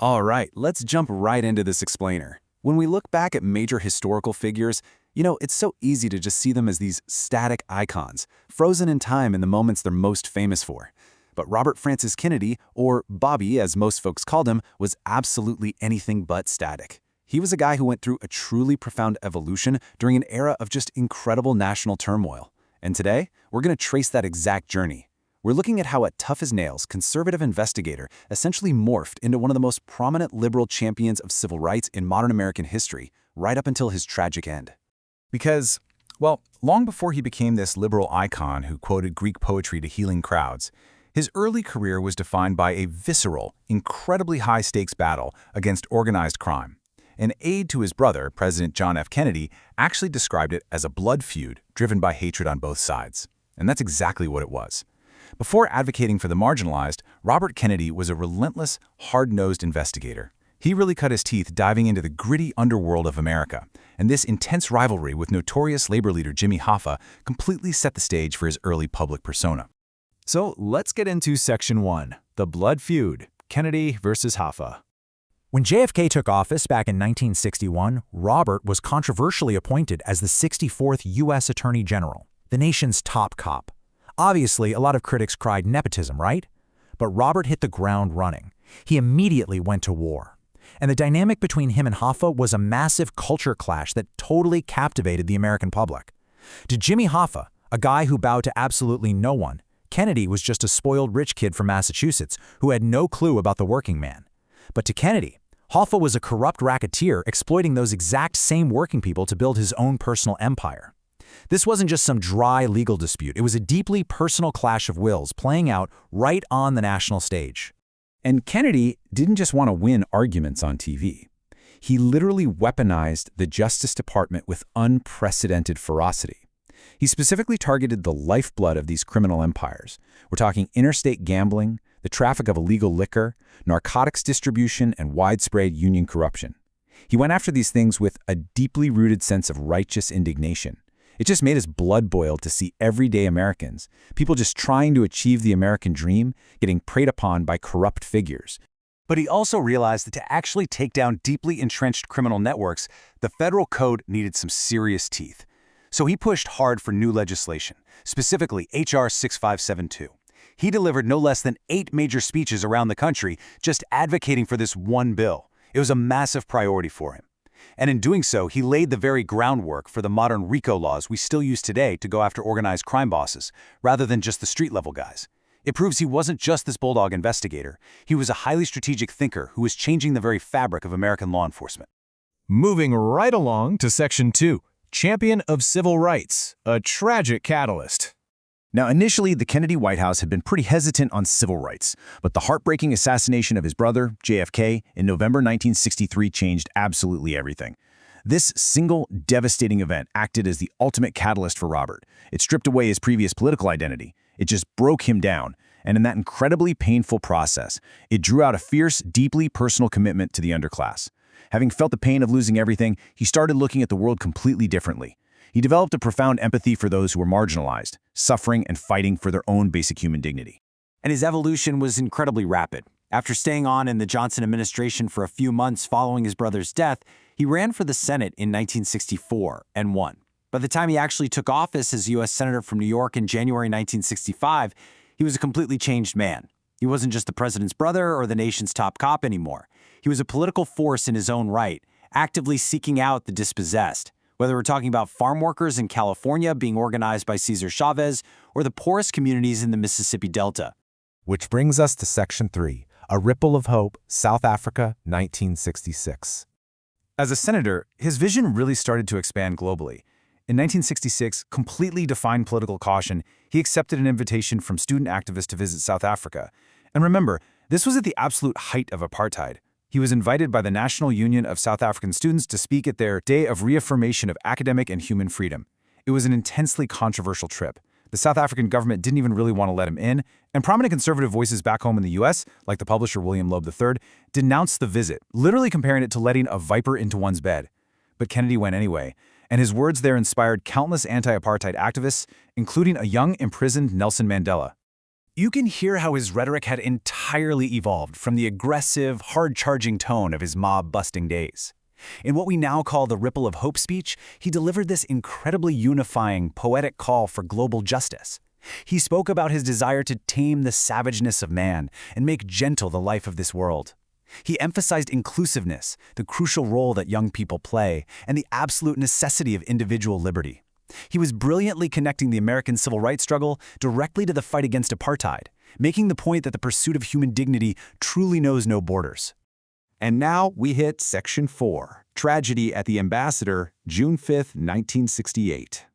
All right, let's jump right into this explainer. When we look back at major historical figures, it's so easy to just see them as these static icons, frozen in time in the moments they're most famous for. But Robert Francis Kennedy, or Bobby as most folks called him, was absolutely anything but static. He was a guy who went through a truly profound evolution during an era of just incredible national turmoil. And today, we're going to trace that exact journey. We're looking at how a tough-as-nails conservative investigator essentially morphed into one of the most prominent liberal champions of civil rights in modern American history, right up until his tragic end. Because, well, long before he became this liberal icon who quoted Greek poetry to healing crowds, his early career was defined by a visceral, incredibly high-stakes battle against organized crime. An aide to his brother, President John F. Kennedy, actually described it as a blood feud driven by hatred on both sides. And that's exactly what it was. Before advocating for the marginalized, Robert Kennedy was a relentless, hard-nosed investigator. He really cut his teeth diving into the gritty underworld of America, and this intense rivalry with notorious labor leader Jimmy Hoffa completely set the stage for his early public persona. So let's get into Section 1, the blood feud, Kennedy versus Hoffa. When JFK took office back in 1961, Robert was controversially appointed as the 64th U.S. Attorney General, the nation's top cop. Obviously, a lot of critics cried nepotism, right? But Robert hit the ground running. He immediately went to war. And the dynamic between him and Hoffa was a massive culture clash that totally captivated the American public. To Jimmy Hoffa, a guy who bowed to absolutely no one, Kennedy was just a spoiled rich kid from Massachusetts who had no clue about the working man. But to Kennedy, Hoffa was a corrupt racketeer exploiting those exact same working people to build his own personal empire. This wasn't just some dry legal dispute. It was a deeply personal clash of wills playing out right on the national stage. And Kennedy didn't just want to win arguments on TV. He literally weaponized the Justice Department with unprecedented ferocity. He specifically targeted the lifeblood of these criminal empires. We're talking interstate gambling, the traffic of illegal liquor, narcotics distribution, and widespread union corruption. He went after these things with a deeply rooted sense of righteous indignation. It just made his blood boil to see everyday Americans, people just trying to achieve the American dream, getting preyed upon by corrupt figures. But he also realized that to actually take down deeply entrenched criminal networks, the federal code needed some serious teeth. So he pushed hard for new legislation, specifically H.R. 6572. He delivered no less than 8 major speeches around the country just advocating for this one bill. It was a massive priority for him. And in doing so, he laid the very groundwork for the modern RICO laws we still use today to go after organized crime bosses, rather than just the street-level guys. It proves he wasn't just this bulldog investigator. He was a highly strategic thinker who was changing the very fabric of American law enforcement. Moving right along to Section 2, Champion of Civil Rights, a tragic catalyst. Now, initially, the Kennedy White House had been pretty hesitant on civil rights, but the heartbreaking assassination of his brother, JFK, in November 1963 changed absolutely everything. This single, devastating event acted as the ultimate catalyst for Robert. It stripped away his previous political identity. It just broke him down. And in that incredibly painful process, it drew out a fierce, deeply personal commitment to the underclass. Having felt the pain of losing everything, he started looking at the world completely differently. He developed a profound empathy for those who were marginalized, suffering and fighting for their own basic human dignity. And his evolution was incredibly rapid. After staying on in the Johnson administration for a few months following his brother's death, he ran for the Senate in 1964 and won. By the time he actually took office as U.S. Senator from New York in January 1965, he was a completely changed man. He wasn't just the president's brother or the nation's top cop anymore. He was a political force in his own right, actively seeking out the dispossessed. Whether we're talking about farm workers in California being organized by Cesar Chavez or the poorest communities in the Mississippi Delta. Which brings us to Section 3, A Ripple of Hope, South Africa, 1966. As a senator, his vision really started to expand globally. In 1966, completely defined political caution, he accepted an invitation from student activists to visit South Africa. And remember, this was at the absolute height of apartheid. He was invited by the National Union of South African Students to speak at their Day of Reaffirmation of Academic and Human Freedom. It was an intensely controversial trip. The South African government didn't even really want to let him in, and prominent conservative voices back home in the U.S., like the publisher William Loeb III, denounced the visit, literally comparing it to letting a viper into one's bed. But Kennedy went anyway, and his words there inspired countless anti-apartheid activists, including a young imprisoned Nelson Mandela. You can hear how his rhetoric had entirely evolved from the aggressive, hard-charging tone of his mob-busting days. In what we now call the Ripple of Hope speech, he delivered this incredibly unifying, poetic call for global justice. He spoke about his desire to tame the savageness of man and make gentle the life of this world. He emphasized inclusiveness, the crucial role that young people play, and the absolute necessity of individual liberty. He was brilliantly connecting the American civil rights struggle directly to the fight against apartheid, making the point that the pursuit of human dignity truly knows no borders. And now we hit Section 4, Tragedy at the Ambassador, June 5, 1968.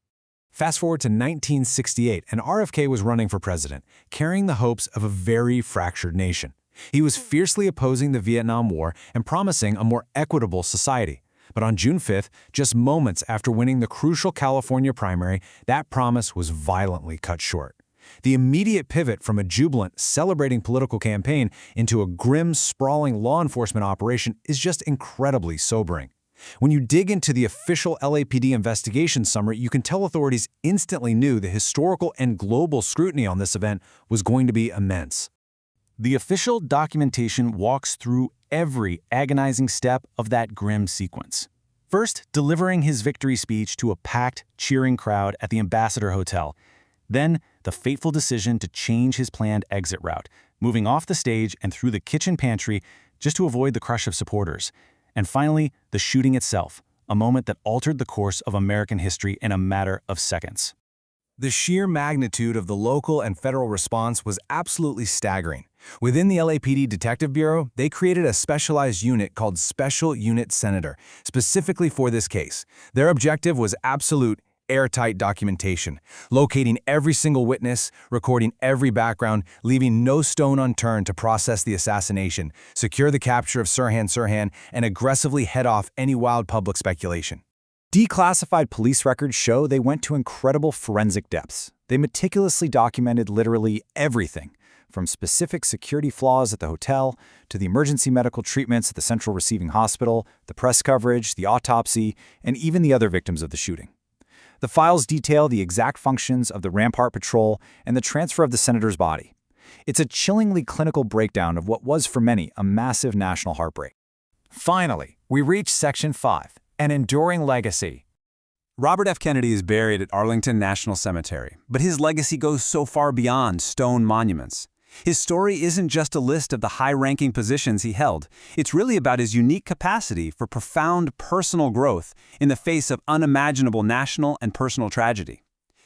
Fast forward to 1968, and RFK was running for president, carrying the hopes of a very fractured nation. He was fiercely opposing the Vietnam War and promising a more equitable society. But on June 5th, just moments after winning the crucial California primary, that promise was violently cut short. The immediate pivot from a jubilant, celebrating political campaign into a grim, sprawling law enforcement operation is just incredibly sobering. When you dig into the official LAPD investigation summary, you can tell authorities instantly knew the historical and global scrutiny on this event was going to be immense. The official documentation walks through every agonizing step of that grim sequence. First, delivering his victory speech to a packed, cheering crowd at the Ambassador Hotel. Then, the fateful decision to change his planned exit route, moving off the stage and through the kitchen pantry just to avoid the crush of supporters. And finally, the shooting itself, a moment that altered the course of American history in a matter of seconds. The sheer magnitude of the local and federal response was absolutely staggering. Within the LAPD Detective Bureau, they created a specialized unit called Special Unit Senator, specifically for this case. Their objective was absolute, airtight documentation, locating every single witness, recording every background, leaving no stone unturned to process the assassination, secure the capture of Sirhan Sirhan, and aggressively head off any wild public speculation. Declassified police records show they went to incredible forensic depths. They meticulously documented literally everything, from specific security flaws at the hotel to the emergency medical treatments at the Central Receiving Hospital, the press coverage, the autopsy, and even the other victims of the shooting. The files detail the exact functions of the Rampart Patrol and the transfer of the senator's body. It's a chillingly clinical breakdown of what was for many a massive national heartbreak. Finally, we reach Section 5. An enduring legacy. Robert F. Kennedy is buried at Arlington National Cemetery, but his legacy goes so far beyond stone monuments. His story isn't just a list of the high-ranking positions he held. It's really about his unique capacity for profound personal growth in the face of unimaginable national and personal tragedy.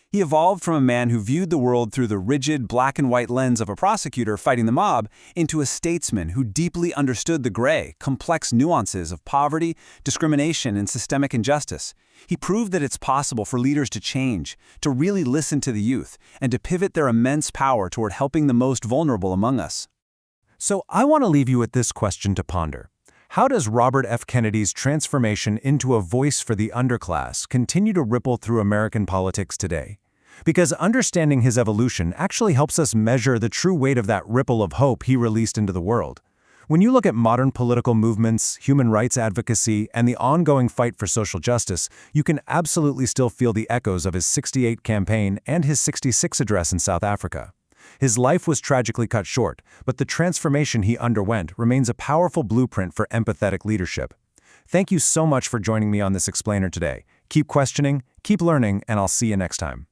He evolved from a man who viewed the world through the rigid black-and-white lens of a prosecutor fighting the mob into a statesman who deeply understood the gray, complex nuances of poverty, discrimination, and systemic injustice. He proved that it's possible for leaders to change, to really listen to the youth, and to pivot their immense power toward helping the most vulnerable among us. So I want to leave you with this question to ponder. How does Robert F. Kennedy's transformation into a voice for the underclass continue to ripple through American politics today? Because understanding his evolution actually helps us measure the true weight of that ripple of hope he released into the world. When you look at modern political movements, human rights advocacy, and the ongoing fight for social justice, you can absolutely still feel the echoes of his '68 campaign and his '66 address in South Africa. His life was tragically cut short, but the transformation he underwent remains a powerful blueprint for empathetic leadership. Thank you so much for joining me on this explainer today. Keep questioning, keep learning, and I'll see you next time.